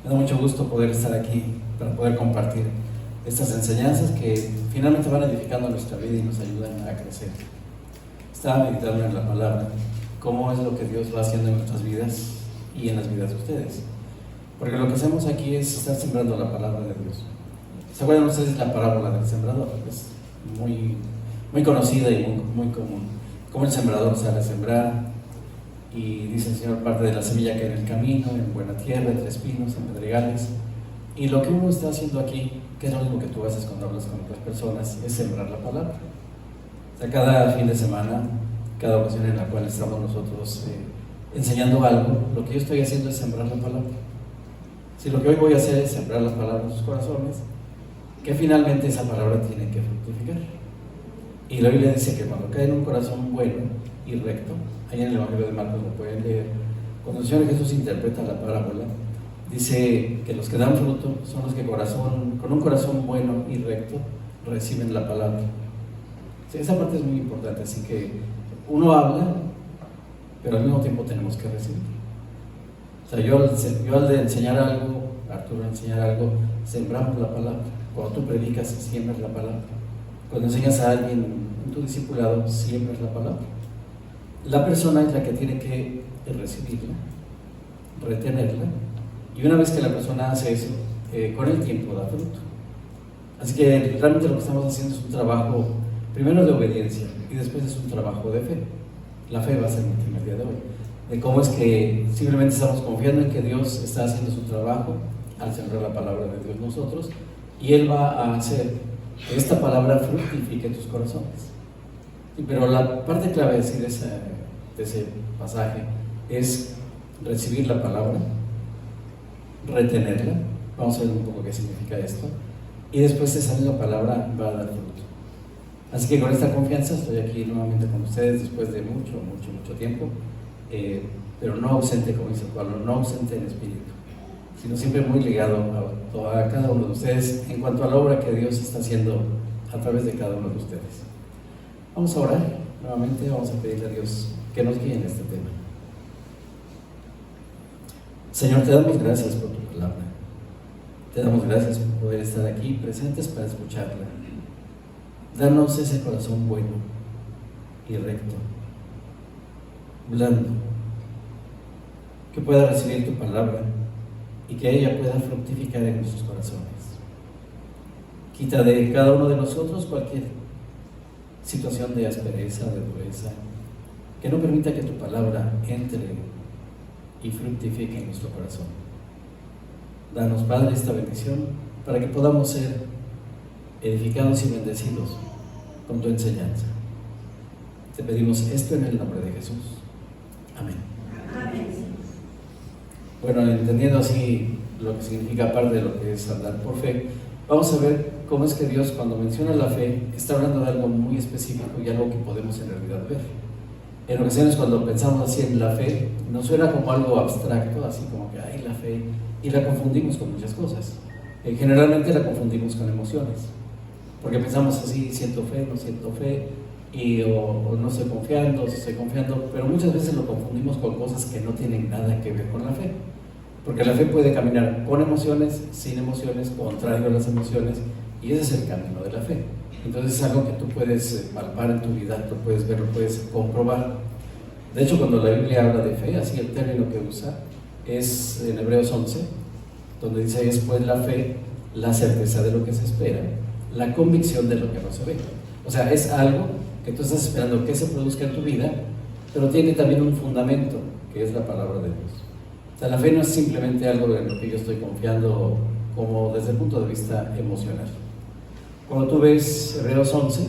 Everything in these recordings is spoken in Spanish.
Me da mucho gusto poder estar aquí para poder compartir estas enseñanzas que finalmente van edificando nuestra vida y nos ayudan a crecer. Estaba meditando en la palabra, cómo es lo que Dios va haciendo en nuestras vidas y en las vidas de ustedes. Porque lo que hacemos aquí es estar sembrando la palabra de Dios. ¿Se acuerdan ustedes la parábola del sembrador? Es muy conocida y muy común. Cómo el sembrador sale a sembrar y dice el Señor, parte de la semilla cae en el camino, en buena tierra, entre espinos, en pedregales. Y lo que uno está haciendo aquí, que es lo mismo que tú haces cuando hablas con otras personas, es sembrar la palabra. O sea, cada fin de semana, cada ocasión en la cual estamos nosotros enseñando algo, lo que yo estoy haciendo es sembrar la palabra. Si lo que hoy voy a hacer es sembrar las palabras en sus corazones, que finalmente esa palabra tiene que fructificar. Y la Biblia dice que cuando cae en un corazón bueno y recto, ahí en el Evangelio de Marcos lo pueden leer, cuando el Señor Jesús interpreta la parábola, dice que los que dan fruto son los que con un corazón bueno y recto reciben la palabra. Sí, esa parte es muy importante, así que uno habla, pero al mismo tiempo tenemos que recibir. O sea, yo al de enseñar algo, Arturo al enseñar algo, sembramos la palabra. Cuando tú predicas, siembras la palabra. Cuando enseñas a alguien en tu discipulado, siembras la palabra. La persona es la que tiene que recibirla, retenerla, y una vez que la persona hace eso, con el tiempo da fruto. Así que realmente lo que estamos haciendo es un trabajo, primero de obediencia, y después es un trabajo de fe. La fe va a ser el primer día de hoy. De cómo es que simplemente estamos confiando en que Dios está haciendo su trabajo al sembrar la palabra de Dios nosotros, y Él va a hacer que esta palabra fructifique en tus corazones. Sí, pero la parte clave de ese pasaje es recibir la palabra, retenerla, vamos a ver un poco qué significa esto, y después esa misma palabra va a dar fruto. Así que con esta confianza estoy aquí nuevamente con ustedes después de mucho tiempo, pero no ausente, como dice Pablo, no ausente en espíritu, sino siempre muy ligado a cada uno de ustedes en cuanto a la obra que Dios está haciendo a través de cada uno de ustedes. Vamos a orar nuevamente, vamos a pedirle a Dios que nos guíe en este tema. Señor, te damos gracias por tu palabra. Te damos gracias por poder estar aquí presentes para escucharla. Danos ese corazón bueno y recto, blando, que pueda recibir tu palabra y que ella pueda fructificar en nuestros corazones. Quita de cada uno de nosotros cualquier situación de aspereza, de dureza, que no permita que tu palabra entre y fructifique en nuestro corazón. Danos, Padre, esta bendición para que podamos ser edificados y bendecidos con tu enseñanza. Te pedimos esto en el nombre de Jesús. Amén. Amén. Bueno, entendiendo así lo que significa parte de lo que es andar por fe, vamos a ver cómo es que Dios, cuando menciona la fe, está hablando de algo muy específico y algo que podemos en realidad ver. En ocasiones, cuando pensamos así en la fe, nos suena como algo abstracto, así como que hay la fe, y la confundimos con muchas cosas. Generalmente la confundimos con emociones, porque pensamos así, siento fe, no siento fe, o no estoy confiando, si estoy confiando, pero muchas veces lo confundimos con cosas que no tienen nada que ver con la fe. Porque la fe puede caminar con emociones, sin emociones, contrario a las emociones, y ese es el camino de la fe. Entonces es algo que tú puedes palpar en tu vida, lo puedes ver, lo puedes comprobar. De hecho, cuando la Biblia habla de fe, así el término que usa es en Hebreos 11, donde dice: es pues la fe, la certeza de lo que se espera, la convicción de lo que no se ve. O sea, es algo que tú estás esperando que se produzca en tu vida, pero tiene también un fundamento, que es la palabra de Dios. O sea, la fe no es simplemente algo en lo que yo estoy confiando como desde el punto de vista emocional. Cuando tú ves Hebreos 11,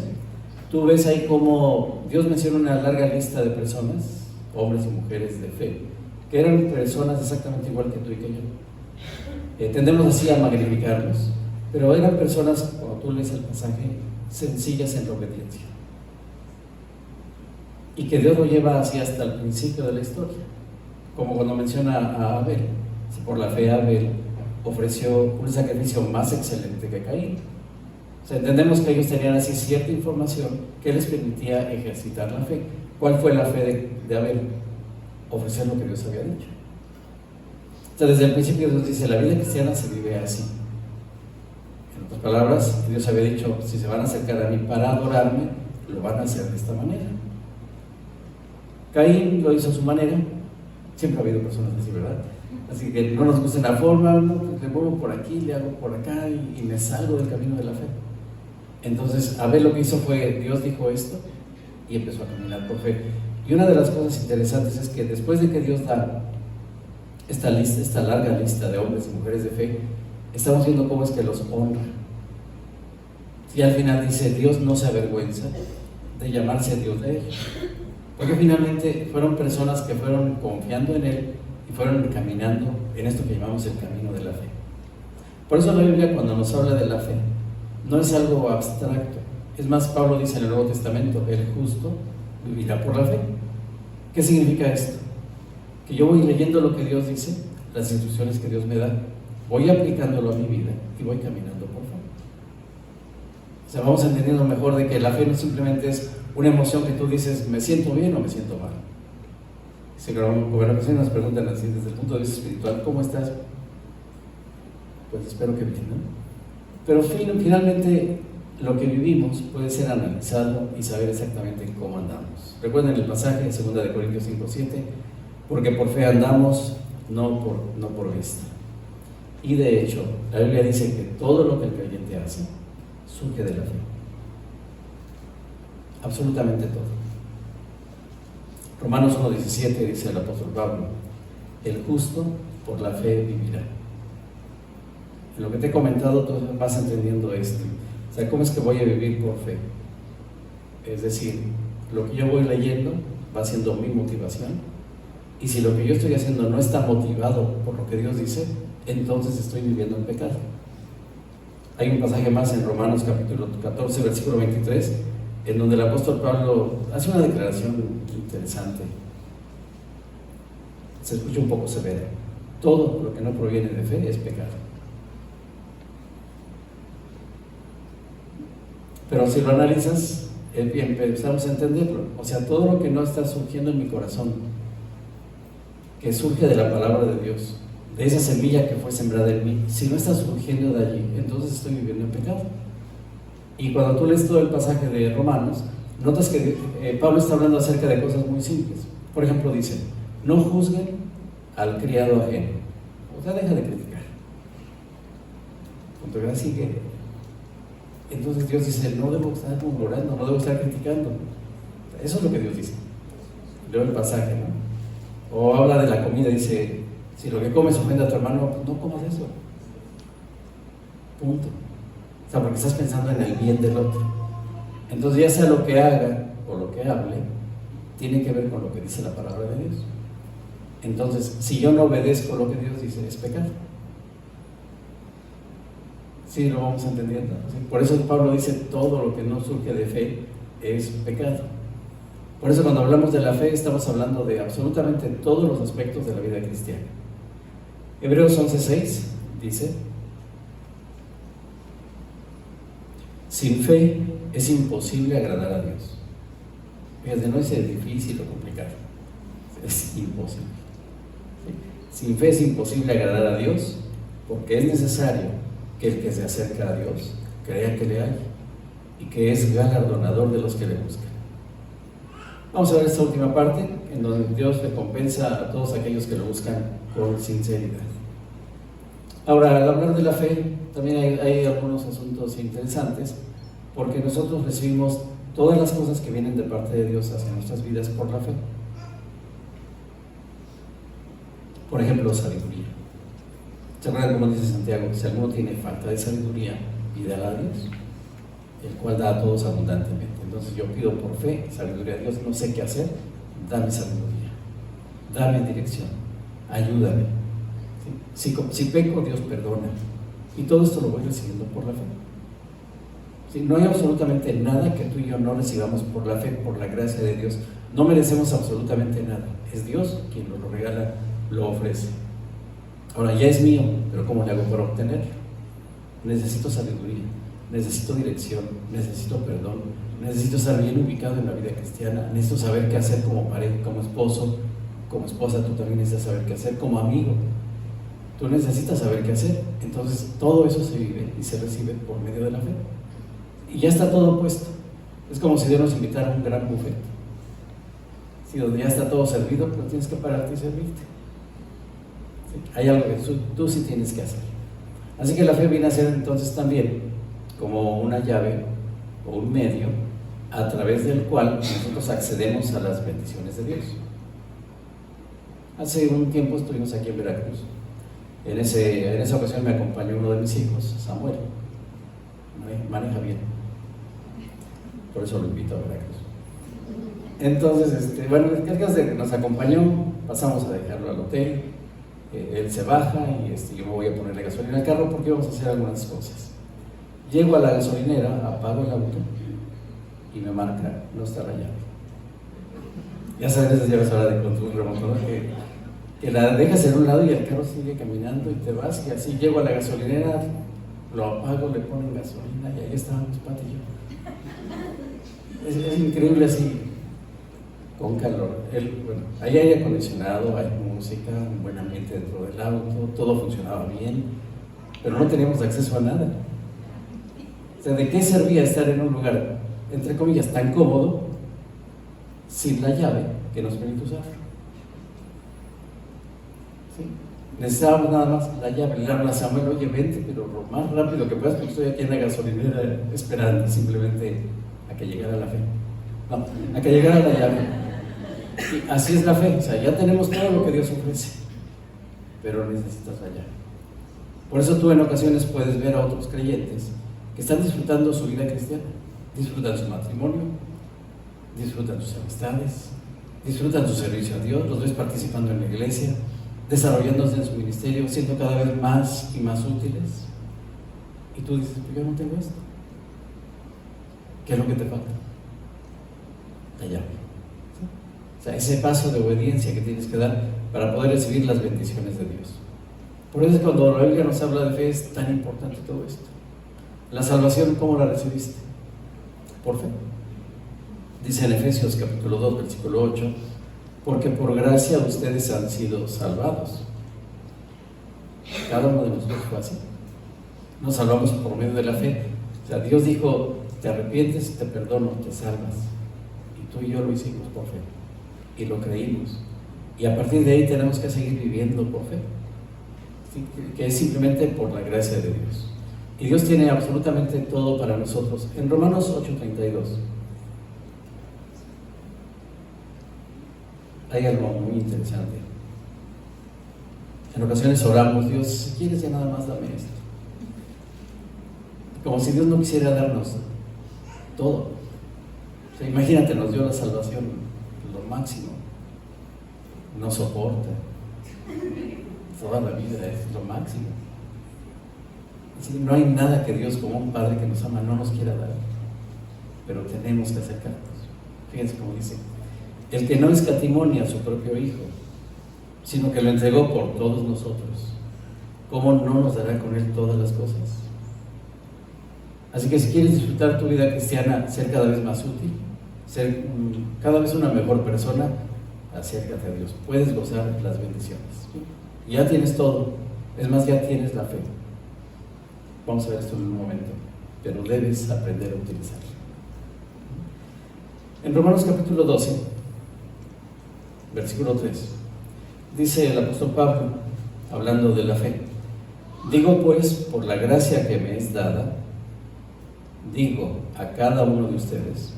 tú ves ahí como Dios menciona una larga lista de personas, hombres y mujeres de fe, que eran personas exactamente igual que tú y que yo. Tendemos así a magnificarlos, pero eran personas, cuando tú lees el pasaje, sencillas en la obediencia. Y que Dios lo lleva así hasta el principio de la historia, como cuando menciona a Abel. Por la fe Abel ofreció un sacrificio más excelente que Caín. O sea, entendemos que ellos tenían así cierta información que les permitía ejercitar la fe. ¿Cuál fue la fe de Abel? Ofrecer lo que Dios había dicho. O sea, desde el principio Dios dice, la vida cristiana se vive así. En otras palabras, Dios había dicho, si se van a acercar a mí para adorarme, lo van a hacer de esta manera. Caín lo hizo a su manera. Siempre ha habido personas así, ¿verdad? Así que no nos gusta la forma, no, le muevo por aquí, le hago por acá y me salgo del camino de la fe. Entonces, Abel lo que hizo fue, Dios dijo esto y empezó a caminar por fe. Y una de las cosas interesantes es que después de que Dios da esta larga lista de hombres y mujeres de fe, estamos viendo cómo es que los honra. Y al final dice, Dios no se avergüenza de llamarse Dios de ellos. Porque finalmente fueron personas que fueron confiando en Él y fueron caminando en esto que llamamos el camino de la fe. Por eso la Biblia, cuando nos habla de la fe, no es algo abstracto. Es más, Pablo dice en el Nuevo Testamento, el justo vivirá por la fe. ¿Qué significa esto? Que yo voy leyendo lo que Dios dice, las instrucciones que Dios me da, voy aplicándolo a mi vida y voy caminando por fe. O sea, vamos entendiendo mejor de que la fe no simplemente es una emoción que tú dices, me siento bien o me siento mal. Si nos preguntan así, desde el punto de vista espiritual, ¿cómo estás? Pues espero que bien, ¿no? Pero finalmente lo que vivimos puede ser analizado y saber exactamente cómo andamos. Recuerden el pasaje de 2 Corintios 5:7, porque por fe andamos, no por vista. Y de hecho, la Biblia dice que todo lo que el creyente hace surge de la fe. Absolutamente todo. Romanos 1:17 dice el apóstol Pablo, el justo por la fe vivirá. En lo que te he comentado, tú vas entendiendo esto. O sea, ¿cómo es que voy a vivir por fe? Es decir, lo que yo voy leyendo va siendo mi motivación, y si lo que yo estoy haciendo no está motivado por lo que Dios dice, entonces estoy viviendo en pecado. Hay un pasaje más en Romanos capítulo 14, versículo 23, en donde el apóstol Pablo hace una declaración interesante. Se escucha un poco severa. Todo lo que no proviene de fe es pecado. Pero si lo analizas, empezamos a entenderlo. O sea, todo lo que no está surgiendo en mi corazón, que surge de la palabra de Dios, de esa semilla que fue sembrada en mí, si no está surgiendo de allí, entonces estoy viviendo en pecado. Y cuando tú lees todo el pasaje de Romanos, notas que Pablo está hablando acerca de cosas muy simples. Por ejemplo, dice, no juzguen al criado ajeno. O sea, deja de criticar. Punto. Así que entonces Dios dice, no debo estar murmurando, no debo estar criticando. Eso es lo que Dios dice. Leo el pasaje, ¿no? O habla de la comida, dice, si lo que comes ofende a tu hermano, pues no comas eso. Punto. O sea, porque estás pensando en el bien del otro. Entonces, ya sea lo que haga o lo que hable, tiene que ver con lo que dice la palabra de Dios. Entonces, si yo no obedezco lo que Dios dice, es pecado. Sí, lo vamos entendiendo. ¿Sí? Por eso Pablo dice, todo lo que no surge de fe es pecado. Por eso cuando hablamos de la fe, estamos hablando de absolutamente todos los aspectos de la vida cristiana. Hebreos 11:6 dice, sin fe es imposible agradar a Dios. Fíjate, no es difícil o complicado, es imposible. ¿Sí? Sin fe es imposible agradar a Dios, porque es necesario que el que se acerca a Dios crea que le hay y que es galardonador de los que le buscan. Vamos a ver esta última parte, en donde Dios recompensa a todos aquellos que lo buscan con sinceridad. Ahora, al hablar de la fe, también hay algunos asuntos interesantes, porque nosotros recibimos todas las cosas que vienen de parte de Dios hacia nuestras vidas por la fe. Por ejemplo, sabiduría. ¿Se acuerdan cómo dice Santiago? Si alguno tiene falta de sabiduría, pídala a Dios, el cual da a todos abundantemente. Entonces yo pido por fe sabiduría a Dios, no sé qué hacer, dame sabiduría, dame dirección, ayúdame. ¿Sí? Si peco, Dios perdona. Y todo esto lo voy recibiendo por la fe. ¿Sí? No hay absolutamente nada que tú y yo no recibamos por la fe, por la gracia de Dios. No merecemos absolutamente nada. Es Dios quien nos lo regala, lo ofrece. Ahora ya es mío, pero ¿cómo le hago para obtenerlo? Necesito sabiduría, necesito dirección, necesito perdón, necesito estar bien ubicado en la vida cristiana, necesito saber qué hacer como pareja, como esposo, como esposa, tú también necesitas saber qué hacer como amigo. Tú necesitas saber qué hacer. Entonces todo eso se vive y se recibe por medio de la fe. Y ya está todo puesto. Es como si Dios nos invitara a un gran buffet. Si donde ya está todo servido, pero tienes que pararte y servirte. ¿Sí? Hay algo que tú sí tienes que hacer. Así que la fe viene a ser entonces también como una llave o un medio a través del cual nosotros accedemos a las bendiciones de Dios. Hace un tiempo estuvimos aquí en Veracruz. En esa ocasión me acompañó uno de mis hijos, Samuel. Maneja bien. Por eso lo invito a Veracruz. Entonces, el caso de que nos acompañó, pasamos a dejarlo al hotel. Él se baja y yo me voy a ponerle gasolina al carro porque vamos a hacer algunas cosas. Llego a la gasolinera, apago el auto y me marca, no está la llave. Ya sabes, esas llaves ahora de control remoto, ¿no? Que la dejas en un lado y el carro sigue caminando y te vas, y así llego a la gasolinera, lo apago, le ponen gasolina y ahí estábamos Pati y yo. Es increíble así, con calor. Hay aire acondicionado, hay música, un buen ambiente dentro del auto, todo funcionaba bien, pero no teníamos acceso a nada. O sea, ¿de qué servía estar en un lugar, entre comillas, tan cómodo, sin la llave que nos permite usar? ¿Sí? Necesitábamos nada más la llave. Le habla a Samuel, oye, vente, pero lo más rápido que puedas, porque estoy aquí en la gasolinera esperando simplemente a que llegara la fe. No, a que llegara la llave. Y así es la fe, o sea, ya tenemos todo lo que Dios ofrece, pero necesitas la llave. Por eso tú en ocasiones puedes ver a otros creyentes que están disfrutando su vida cristiana, disfrutan su matrimonio, disfrutan sus amistades, disfrutan su servicio a Dios, los ves participando en la iglesia, desarrollándose en su ministerio, siendo cada vez más y más útiles. Y tú dices, pues yo no tengo esto. ¿Qué es lo que te falta? La llave. ¿Sí? O sea, ese paso de obediencia que tienes que dar para poder recibir las bendiciones de Dios. Por eso cuando la Biblia nos habla de fe es tan importante todo esto. La salvación, ¿cómo la recibiste? Por fe. Dice en Efesios capítulo 2, versículo 8, porque por gracia ustedes han sido salvados. Cada uno de nosotros fue así. Nos salvamos por medio de la fe. O sea, Dios dijo, te arrepientes, te perdono, te salvas. Y tú y yo lo hicimos por fe. Y lo creímos. Y a partir de ahí tenemos que seguir viviendo por fe. ¿Sí? Que es simplemente por la gracia de Dios. Y Dios tiene absolutamente todo para nosotros. En Romanos 8:32 hay algo muy interesante. En ocasiones oramos, Dios, si quieres ya nada más dame esto. Como si Dios no quisiera darnos todo. O sea, imagínate, nos dio la salvación, lo máximo. Nos soporta. Toda la vida es lo máximo. Así, no hay nada que Dios, como un Padre que nos ama, no nos quiera dar. Pero tenemos que acercarnos. Fíjense cómo dice. El que no escatimó a su propio Hijo, sino que lo entregó por todos nosotros, ¿cómo no nos dará con Él todas las cosas? Así que si quieres disfrutar tu vida cristiana, ser cada vez más útil, ser cada vez una mejor persona, acércate a Dios. Puedes gozar las bendiciones. Ya tienes todo. Es más, ya tienes la fe. Vamos a ver esto en un momento, pero debes aprender a utilizarla. En Romanos capítulo 12, versículo 3, dice el apóstol Pablo, hablando de la fe, digo pues, por la gracia que me es dada, digo a cada uno de ustedes,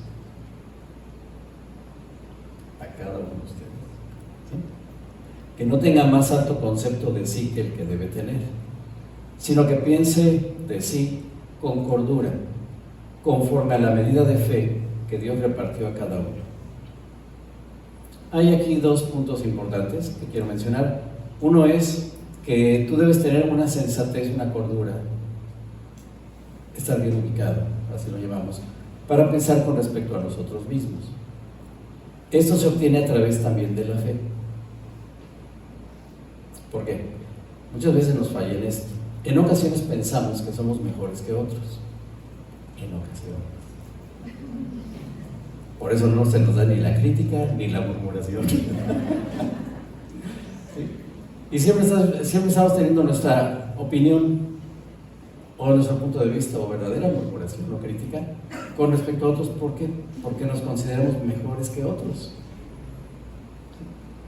¿sí? Que no tenga más alto concepto de sí que el que debe tener, sino que piense de sí con cordura, conforme a la medida de fe que Dios repartió a cada uno. Hay aquí dos puntos importantes que quiero mencionar. Uno es que tú debes tener una sensatez, una cordura, estar bien ubicado, así lo llamamos, para pensar con respecto a nosotros mismos. Esto se obtiene a través también de la fe. ¿Por qué? Muchas veces nos falla en esto. En ocasiones pensamos que somos mejores que otros. En ocasiones. Por eso no se nos da ni la crítica ni la murmuración. ¿Sí? Y siempre estamos teniendo nuestra opinión o nuestro punto de vista o verdadera murmuración o crítica con respecto a otros. ¿Por qué? Porque nos consideramos mejores que otros.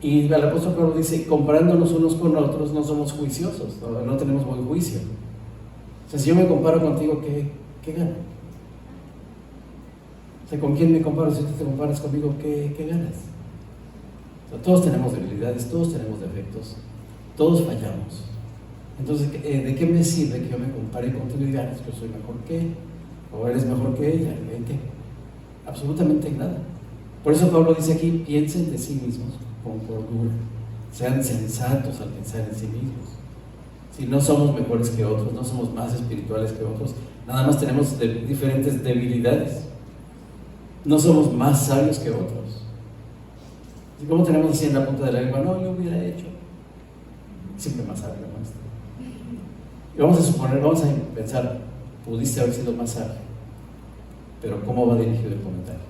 Y el apóstol Pablo dice, comparándonos unos con otros no somos juiciosos, no tenemos buen juicio. O sea, si yo me comparo contigo, ¿qué gano? O sea, ¿con quién me comparo? Si tú te comparas conmigo, ¿qué ganas? O sea, todos tenemos debilidades, todos tenemos defectos, todos fallamos. Entonces, ¿de qué me sirve que yo me compare contigo y diga, yo soy mejor que él? ¿O eres mejor que ella? ¿En qué? Absolutamente en nada. Por eso Pablo dice aquí, piensen de sí mismos con cordura, sean sensatos al pensar en sí mismos. Si no somos mejores que otros, no somos más espirituales que otros, nada más tenemos diferentes debilidades. No somos más sabios que otros. ¿Y cómo tenemos así en la punta de la lengua? No, yo hubiera hecho. Siempre más sabio, maestro. Y vamos a pensar, pudiste haber sido más sabio, pero ¿cómo va dirigido el comentario?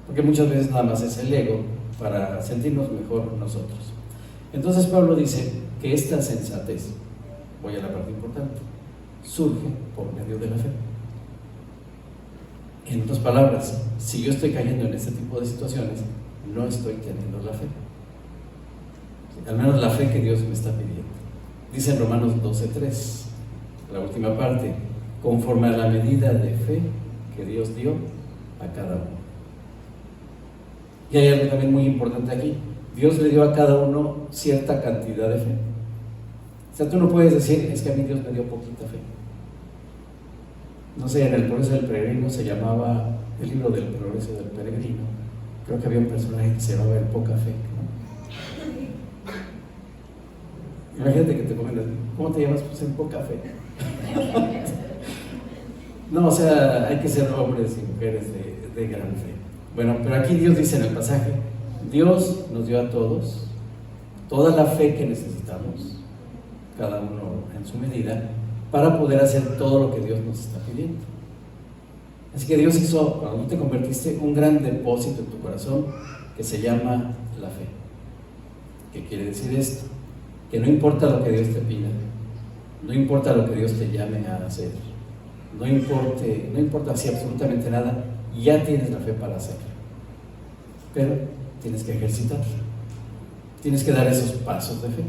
Porque muchas veces nada más es el ego para sentirnos mejor nosotros. Entonces Pablo dice que esta sensatez, voy a la parte importante, surge por medio de la fe. En otras palabras, si yo estoy cayendo en este tipo de situaciones, no estoy teniendo la fe. Al menos la fe que Dios me está pidiendo. Dice en Romanos 12:3, la última parte, conforme a la medida de fe que Dios dio a cada uno. Y hay algo también muy importante aquí. Dios le dio a cada uno cierta cantidad de fe. O sea, tú no puedes decir, es que a mí Dios me dio poquita fe. No sé, en el Progreso del Peregrino se llamaba el libro del Progreso del Peregrino. Creo que había un personaje que se llamaba el Poca Fe, ¿no? Imagínate que te comentas, ¿cómo te llamas? Pues en Poca Fe. No, o sea, hay que ser hombres y mujeres de gran fe. Bueno, pero aquí Dios dice en el pasaje, Dios nos dio a todos toda la fe que necesitamos, cada uno en su medida, para poder hacer todo lo que Dios nos está pidiendo. Así que Dios hizo, cuando tú te convertiste, un gran depósito en tu corazón que se llama la fe. ¿Qué quiere decir esto? Que no importa lo que Dios te pida, no importa lo que Dios te llame a hacer, no importa así absolutamente nada, ya tienes la fe para hacerlo. Pero tienes que ejercitarla, tienes que dar esos pasos de fe.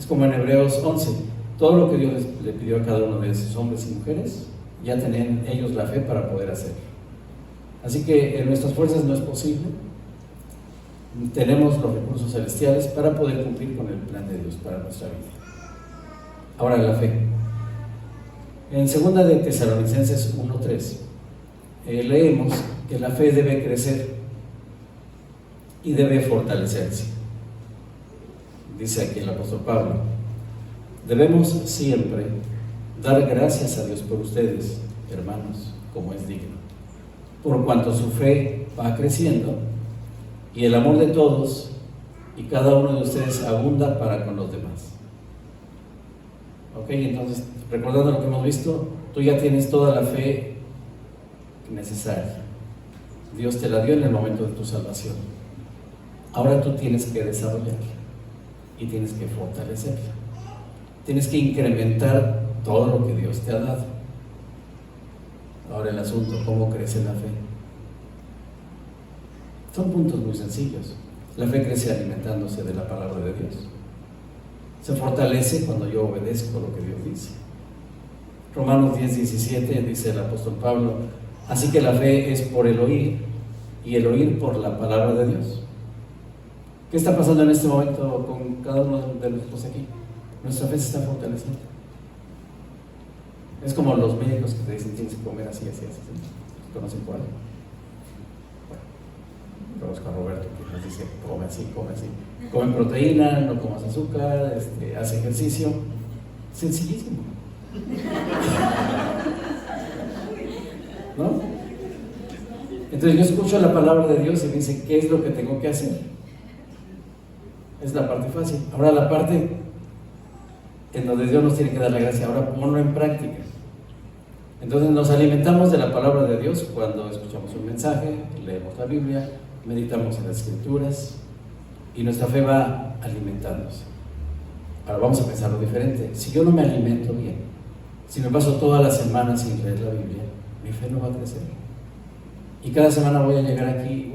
Es como en Hebreos 11, todo lo que Dios le pidió a cada uno de esos hombres y mujeres, ya tenían ellos la fe para poder hacerlo. Así que en nuestras fuerzas no es posible. Tenemos los recursos celestiales para poder cumplir con el plan de Dios para nuestra vida. Ahora la fe. En 2 de Tesalonicenses 1:3 leemos que la fe debe crecer y debe fortalecerse. Dice aquí el apóstol Pablo, debemos siempre dar gracias a Dios por ustedes, hermanos, como es digno, por cuanto su fe va creciendo y el amor de todos y cada uno de ustedes abunda para con los demás. Ok, entonces, recordando lo que hemos visto, tú ya tienes toda la fe necesaria. Dios te la dio en el momento de tu salvación. Ahora tú tienes que desarrollarla y tienes que fortalecerla. Tienes que incrementar todo lo que Dios te ha dado. Ahora el asunto, ¿cómo crece la fe? Son puntos muy sencillos. La fe crece alimentándose de la palabra de Dios. Se fortalece cuando yo obedezco lo que Dios dice. Romanos 10:17 dice el apóstol Pablo, así que la fe es por el oír y el oír por la palabra de Dios. ¿Qué está pasando en este momento con cada uno de nosotros aquí? Nuestra fe se está fortaleciendo. Es como los médicos que te dicen tienes que comer así, así, así. ¿Conocen cuál? Bueno, conozco a Roberto que nos dice come así, come así. Come proteína, no comas azúcar, hace ejercicio. Sencillísimo. ¿No? Entonces yo escucho la palabra de Dios y me dice ¿qué es lo que tengo que hacer? Es la parte fácil. Ahora la parte en donde Dios nos tiene que dar la gracia, ahora ponlo en práctica. Entonces nos alimentamos de la palabra de Dios cuando escuchamos un mensaje, leemos la Biblia, meditamos en las Escrituras y nuestra fe va alimentándose. Ahora vamos a pensarlo diferente. Si yo no me alimento bien, si me paso toda la semana sin leer la Biblia, mi fe no va a crecer. Y cada semana voy a llegar aquí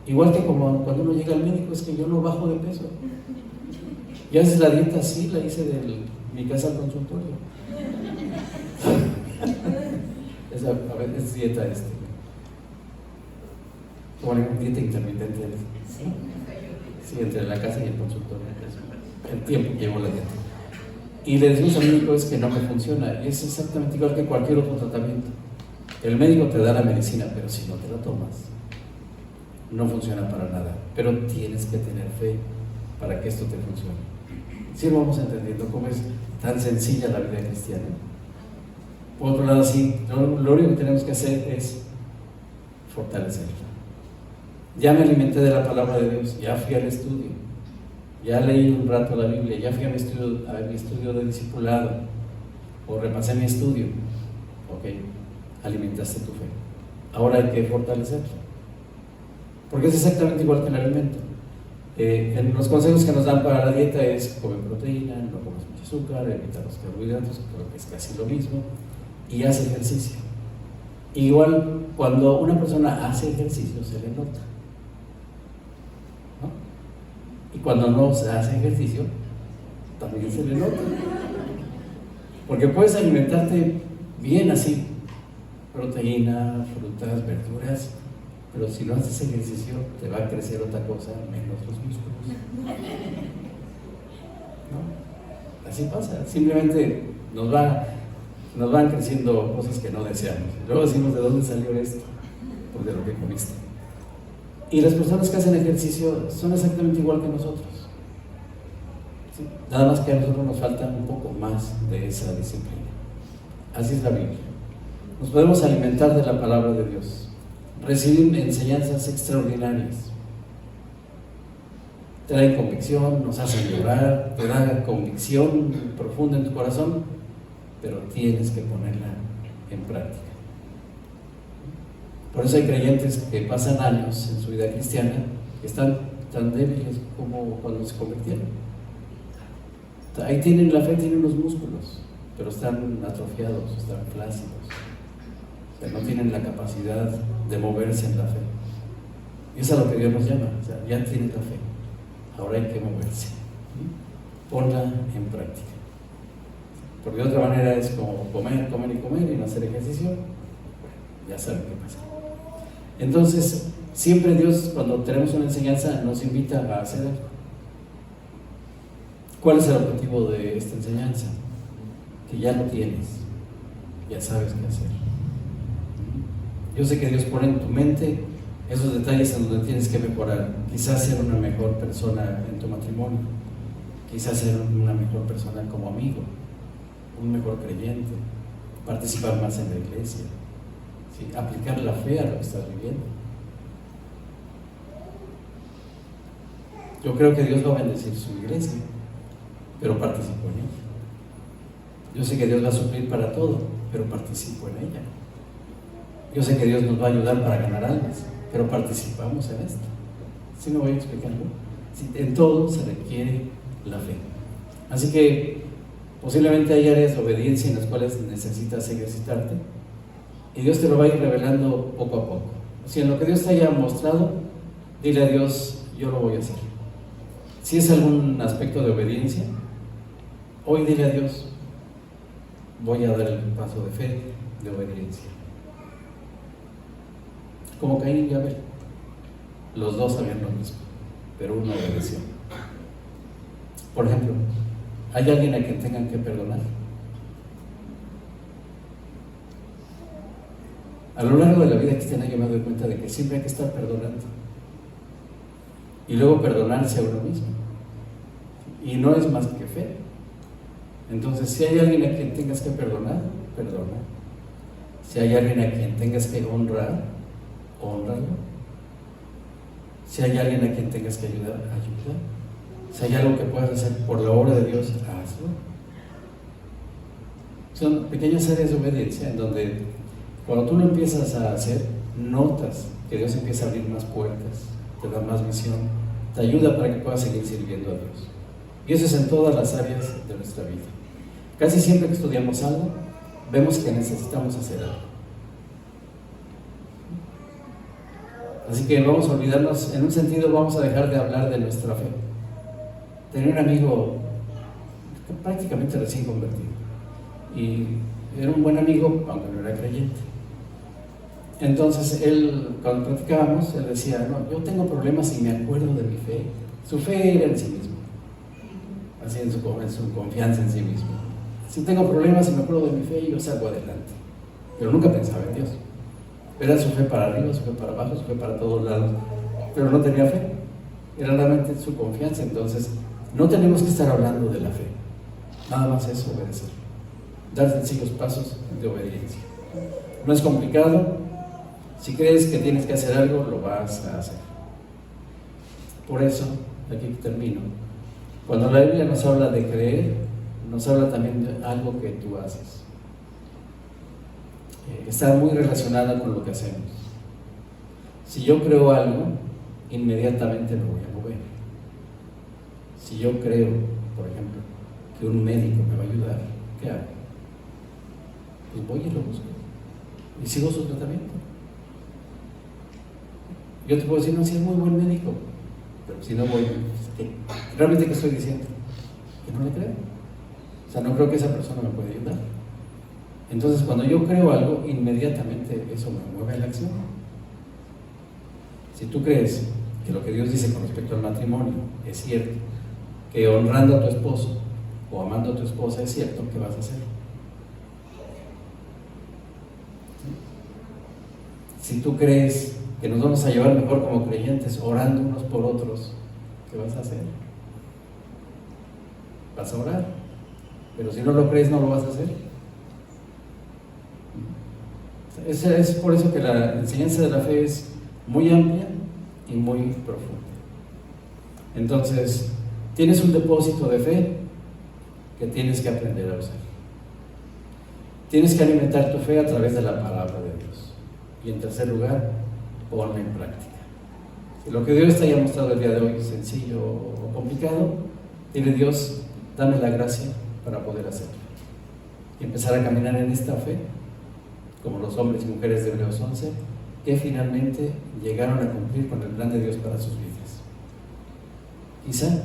igual que como cuando uno llega al médico, es que yo no bajo de peso. Y a veces la dieta sí la hice de mi casa al consultorio. A veces es dieta como dieta intermitente, ¿sí? Sí, entre la casa y el consultorio, el tiempo que llevo la dieta. Y le decimos al médico es que no me funciona, y es exactamente igual que cualquier otro tratamiento. El médico te da la medicina, pero si no te la tomas, no funciona para nada. Pero tienes que tener fe para que esto te funcione. ¿Sí lo vamos entendiendo cómo es tan sencilla la vida cristiana? Por otro lado, sí, lo único que tenemos que hacer es fortalecerla. Ya me alimenté de la palabra de Dios, ya fui al estudio, ya leí un rato la Biblia, ya fui a mi estudio de discipulado, o repasé mi estudio. Ok, alimentaste tu fe. Ahora hay que fortalecerla, porque es exactamente igual que el alimento. En los consejos que nos dan para la dieta es comer proteína, no comes mucho azúcar, evita los carbohidratos, creo que es casi lo mismo, y haz ejercicio. Igual cuando una persona hace ejercicio se le nota, ¿no? Y cuando no se hace ejercicio también se le nota, porque puedes alimentarte bien así, proteína, frutas, verduras, pero si no haces ejercicio te va a crecer otra cosa menos los músculos, ¿no? Así pasa, simplemente nos van creciendo cosas que no deseamos. Luego decimos, ¿de dónde salió esto? Pues de lo que comiste. Y las personas que hacen ejercicio son exactamente igual que nosotros, ¿sí? Nada más que a nosotros nos falta un poco más de esa disciplina. Así es la Biblia. Nos podemos alimentar de la palabra de Dios, recibir enseñanzas extraordinarias. Te dan convicción, nos hacen llorar, te dan convicción profunda en tu corazón, pero tienes que ponerla en práctica. Por eso hay creyentes que pasan años en su vida cristiana que están tan débiles como cuando se convirtieron. Ahí tienen la fe, tienen los músculos, pero están atrofiados, están flácidos, o sea, no tienen la capacidad de moverse en la fe. Y eso es a lo que Dios nos llama, o sea, ya tienes la fe, ahora hay que moverse, ponla en práctica. Porque de otra manera es como comer y no hacer ejercicio, ya saben qué pasa. Entonces, siempre Dios, cuando tenemos una enseñanza, nos invita a hacer algo. ¿Cuál es el objetivo de esta enseñanza? Que ya lo tienes, ya sabes qué hacer. Yo sé que Dios pone en tu mente esos detalles en donde tienes que mejorar. Quizás ser una mejor persona en tu matrimonio, quizás ser una mejor persona como amigo, un mejor creyente, participar más en la iglesia, ¿sí? Aplicar la fe a lo que estás viviendo. Yo creo que Dios va a bendecir su iglesia, pero participo en ella. Yo sé que Dios va a suplir para todo, pero participo en ella. Yo sé que Dios nos va a ayudar para ganar almas, pero participamos en esto. ¿Sí me voy explicando? Sí, en todo se requiere la fe. Así que posiblemente hay áreas de obediencia en las cuales necesitas ejercitarte y Dios te lo va a ir revelando poco a poco. Si en lo que Dios te haya mostrado, dile a Dios, yo lo voy a hacer. Si es algún aspecto de obediencia, hoy dile a Dios, voy a dar el paso de fe, de obediencia. Como Caín y Abel, los dos sabían lo mismo, pero uno obedeció. Por ejemplo, ¿hay alguien a quien tengan que perdonar? A lo largo de la vida cristiana yo me doy cuenta de que siempre hay que estar perdonando y luego perdonarse a uno mismo, y no es más que fe. Entonces, si hay alguien a quien tengas que perdonar, perdona. Si hay alguien a quien tengas que honrar, hónralo. Si hay alguien a quien tengas que ayudar, ayuda. Si hay algo que puedas hacer por la obra de Dios, hazlo. Son pequeñas áreas de obediencia en donde cuando tú lo empiezas a hacer, notas que Dios empieza a abrir más puertas te da más visión, te ayuda para que puedas seguir sirviendo a Dios. Y eso es en todas las áreas de nuestra vida. Casi siempre que estudiamos algo, vemos que necesitamos hacer algo. Así que vamos a olvidarnos, en un sentido vamos a dejar de hablar de nuestra fe. Tenía un amigo prácticamente recién convertido y era un buen amigo, aunque no era creyente. Entonces él, cuando platicábamos, él decía, no, yo tengo problemas y me acuerdo de mi fe. Su fe era en sí mismo, así en su confianza en sí mismo. Si tengo problemas y me acuerdo de mi fe, yo salgo adelante. Pero nunca pensaba en Dios. Era su fe para arriba, su fe para abajo, su fe para todos lados, pero no tenía fe. Era realmente su confianza. Entonces, no tenemos que estar hablando de la fe. Nada más es obedecer. Dar sencillos pasos de obediencia. No es complicado. Si crees que tienes que hacer algo, lo vas a hacer. Por eso, aquí termino. Cuando la Biblia nos habla de creer, nos habla también de algo que tú haces. Está muy relacionada con lo que hacemos. Si yo creo algo, inmediatamente lo voy a mover. Si yo creo, por ejemplo, que un médico me va a ayudar, ¿qué hago? Pues voy y lo busco y sigo su tratamiento. Yo te puedo decir, no, si es muy buen médico, pero si no voy, ¿realmente qué estoy diciendo? Que no le creo. O sea, no creo que esa persona me pueda ayudar. Entonces, cuando yo creo algo, inmediatamente eso me mueve a la acción. Si tú crees que lo que Dios dice con respecto al matrimonio es cierto, que honrando a tu esposo o amando a tu esposa es cierto, ¿qué vas a hacer? Si tú crees que nos vamos a llevar mejor como creyentes orando unos por otros, ¿qué vas a hacer? Vas a orar, pero si no lo crees, no lo vas a hacer. Es por eso que la enseñanza de la fe es muy amplia y muy profunda. Entonces, tienes un depósito de fe que tienes que aprender a usar. Tienes que alimentar tu fe a través de la palabra de Dios. Y en tercer lugar, ponla en práctica. Si lo que Dios te haya mostrado el día de hoy es sencillo o complicado, dile: Dios, dame la gracia para poder hacerlo. Y empezar a caminar en esta fe, como los hombres y mujeres de Hebreos 11, que finalmente llegaron a cumplir con el plan de Dios para sus vidas. Quizá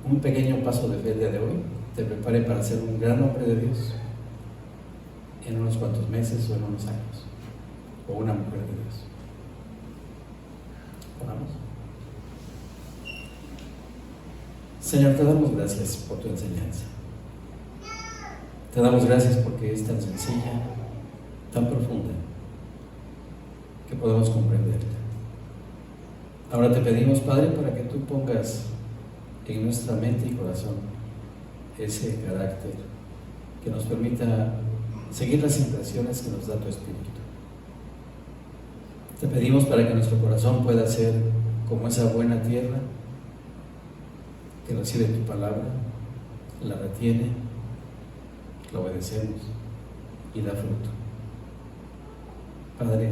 un pequeño paso de fe el día de hoy te prepare para ser un gran hombre de Dios en unos cuantos meses o en unos años, o una mujer de Dios. Oramos. Señor, te damos gracias por tu enseñanza. Te damos gracias porque es tan sencilla, tan profunda, que podemos comprenderla. Ahora te pedimos, Padre, para que tú pongas en nuestra mente y corazón ese carácter que nos permita seguir las impresiones que nos da tu Espíritu. Te pedimos para que nuestro corazón pueda ser como esa buena tierra que recibe tu palabra, la retiene, la obedecemos y da fruto. Padre,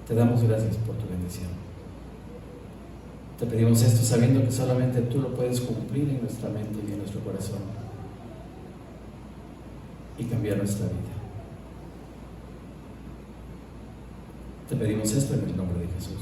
te damos gracias por tu bendición. Te pedimos esto sabiendo que solamente tú lo puedes cumplir en nuestra mente y en nuestro corazón y cambiar nuestra vida. Te pedimos esto en el nombre de Jesús.